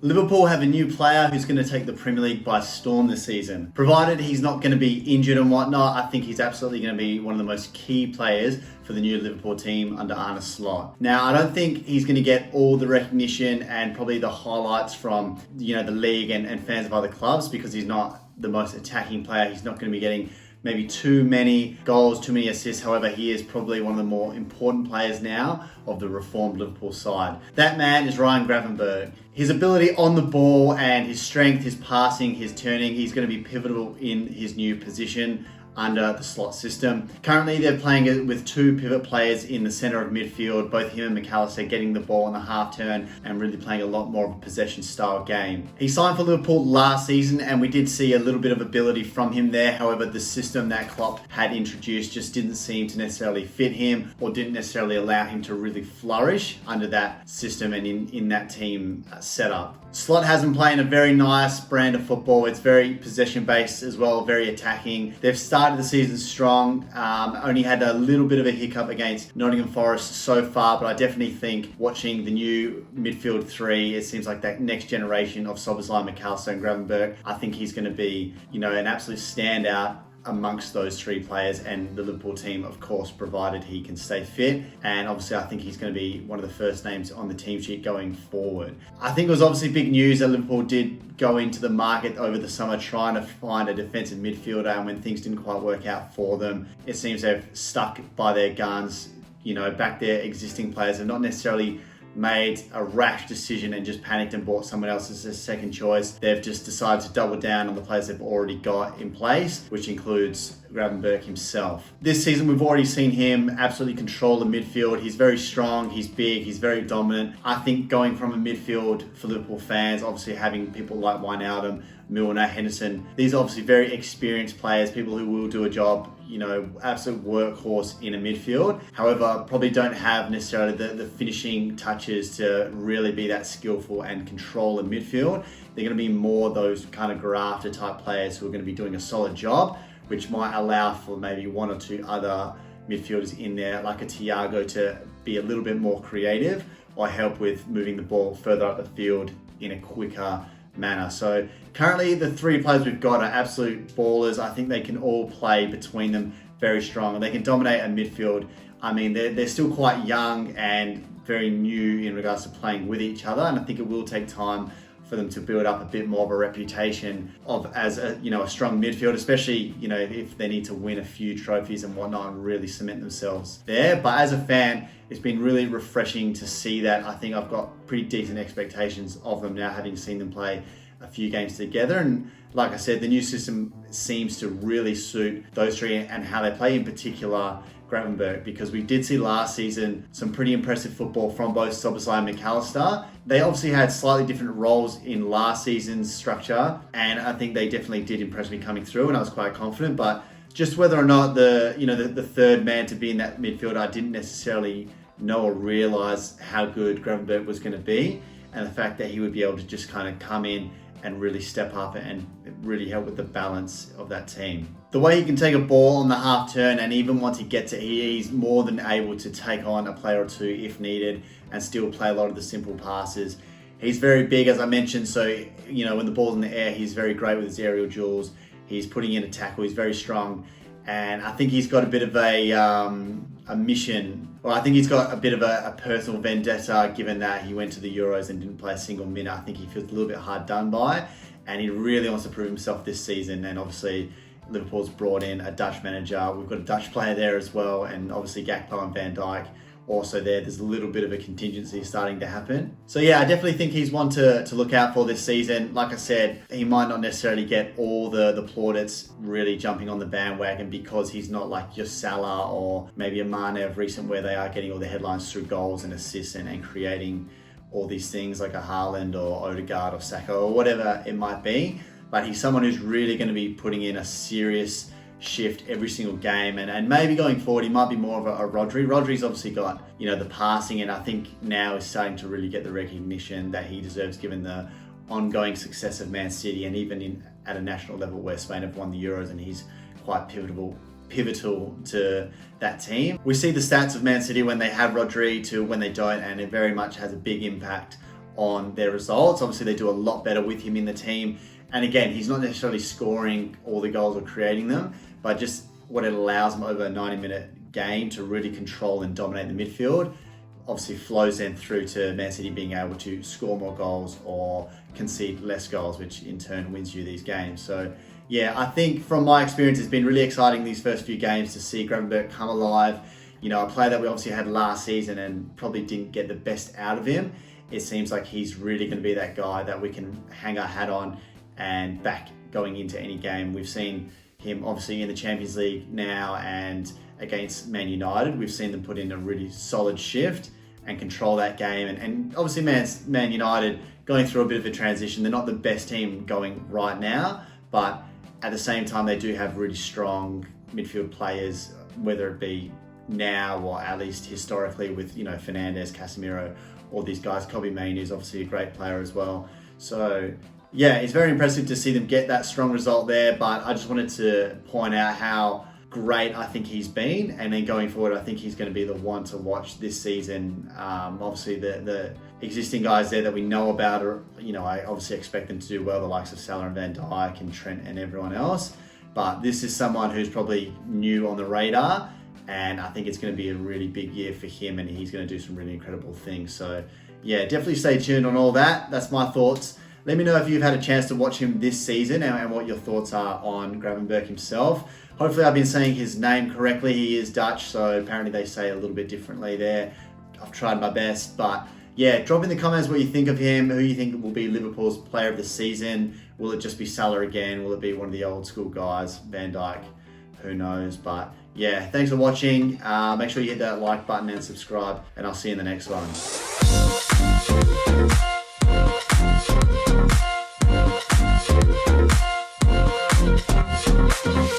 Liverpool have a new player who's going to take the Premier League by storm this season. Provided he's not going to be injured and whatnot, I think he's absolutely going to be one of the most key players for the new Liverpool team under Arne Slot. Now, I don't think he's going to get all the recognition and probably the highlights from the league and fans of other clubs, because he's not the most attacking player. He's not going to be getting maybe too many goals, too many assists. However, he is probably one of the more important players now of the reformed Liverpool side. That man is Ryan Gravenberch. His ability on the ball and his strength, his passing, his turning, he's going to be pivotal in his new position under the Slot system. Currently, they're playing it with two pivot players in the centre of midfield, both him and McAllister getting the ball on the half turn and really playing a lot more of a possession style game. He signed for Liverpool last season and we did see a little bit of ability from him there. However, the system that Klopp had introduced just didn't seem to necessarily fit him or didn't necessarily allow him to really flourish under that system and in that team setup. Slot has been playing a very nice brand of football. It's very possession based as well, very attacking. They've started the season strong, only had a little bit of a hiccup against Nottingham Forest so far, but I definitely think watching the new midfield three, it seems like that next generation of Szoboszlai, McAllister and Gravenberch, I think he's going to be, an absolute standout amongst those three players and the Liverpool team, of course, provided he can stay fit. And obviously, I think he's going to be one of the first names on the team sheet going forward. I think it was obviously big news that Liverpool did go into the market over the summer trying to find a defensive midfielder, and when things didn't quite work out for them, it seems they've stuck by their guns, back their existing players and not necessarily made a rash decision and just panicked and bought someone else as a second choice. They've just decided to double down on the players they've already got in place, which includes Gravenberch himself. This season, we've already seen him absolutely control the midfield. He's very strong, he's big, he's very dominant. I think going from a midfield for Liverpool fans, obviously having people like Wijnaldum, Milner, Henderson, these are obviously very experienced players, people who will do a job, absolute workhorse in a midfield. However, probably don't have necessarily the finishing touches to really be that skillful and control a midfield. They're going to be more those kind of grafter type players who are going to be doing a solid job, which might allow for maybe one or two other midfielders in there, like a Thiago, to be a little bit more creative or help with moving the ball further up the field in a quicker manner. So currently the three players we've got are absolute ballers. I think they can all play between them very strong and they can dominate a midfield. I mean, they're still quite young and very new in regards to playing with each other, and I think it will take time for them to build up a bit more of a reputation as a strong midfield, especially if they need to win a few trophies and whatnot and really cement themselves there. But as a fan, it's been really refreshing to see that. I think I've got pretty decent expectations of them now, having seen them play a few games together. And like I said, the new system seems to really suit those three and how they play, in particular Gravenberch, because we did see last season some pretty impressive football from both Szoboszlai and McAllister. They obviously had slightly different roles in last season's structure, and I think they definitely did impress me coming through, and I was quite confident. But just whether or not the third man to be in that midfield, I didn't necessarily know or realise how good Gravenberch was going to be, and the fact that he would be able to just kind of come in and really step up and really help with the balance of that team. The way he can take a ball on the half turn, and even once he gets it, he's more than able to take on a player or two if needed and still play a lot of the simple passes. He's very big, as I mentioned, so when the ball's in the air, he's very great with his aerial duels. He's putting in a tackle, he's very strong, and I think he's got a bit of a mission. Well, I think he's got a bit of a personal vendetta, given that he went to the Euros and didn't play a single minute. I think he feels a little bit hard done by, and he really wants to prove himself this season. And obviously, Liverpool's brought in a Dutch manager. We've got a Dutch player there as well, and obviously Gakpo and Van Dijk also there. There's a little bit of a contingency starting to happen. So yeah, I definitely think he's one to look out for this season. Like I said, he might not necessarily get all the plaudits really jumping on the bandwagon, because he's not like your Salah or maybe a Mane of recent, where they are getting all the headlines through goals and assists and creating all these things like a Haaland or Odegaard or Saka or whatever it might be. But he's someone who's really going to be putting in a serious shift every single game, and maybe going forward he might be more of a Rodri. Rodri's obviously got the passing, and I think now is starting to really get the recognition that he deserves, given the ongoing success of Man City, and even at a national level where Spain have won the Euros and he's quite pivotal to that team. We see the stats of Man City when they have Rodri to when they don't, and it very much has a big impact on their results. Obviously, they do a lot better with him in the team. And again, he's not necessarily scoring all the goals or creating them, but just what it allows him over a 90-minute game to really control and dominate the midfield obviously flows then through to Man City being able to score more goals or concede less goals, which in turn wins you these games. So yeah, I think from my experience, it's been really exciting these first few games to see Gravenberch come alive. You know, a player that we obviously had last season and probably didn't get the best out of him. It seems like he's really going to be that guy that we can hang our hat on and back going into any game. We've seen him obviously in the Champions League now and against Man United. We've seen them put in a really solid shift and control that game. And obviously Man United going through a bit of a transition. They're not the best team going right now, but at the same time, they do have really strong midfield players, whether it be now or at least historically with, you know, Fernandes, Casemiro, all these guys. Kobbie Mainoo is obviously a great player as well. So yeah, it's very impressive to see them get that strong result there, but I just wanted to point out how great I think he's been, and then going forward I think he's going to be the one to watch this season. Obviously the existing guys there that we know about are, you know, I obviously expect them to do well, the likes of Salah and Van Dijk and Trent and everyone else, but this is someone who's probably new on the radar, and I think it's going to be a really big year for him, and he's going to do some really incredible things. So yeah, definitely stay tuned on all that. That's my thoughts. Let me know if you've had a chance to watch him this season and what your thoughts are on Gravenberch himself. Hopefully I've been saying his name correctly. He is Dutch, so apparently they say a little bit differently there. I've tried my best, but yeah, drop in the comments what you think of him, who you think will be Liverpool's player of the season. Will it just be Salah again? Will it be one of the old school guys, Van Dijk? Who knows? But yeah, thanks for watching. Make sure you hit that like button and subscribe, and I'll see you in the next one.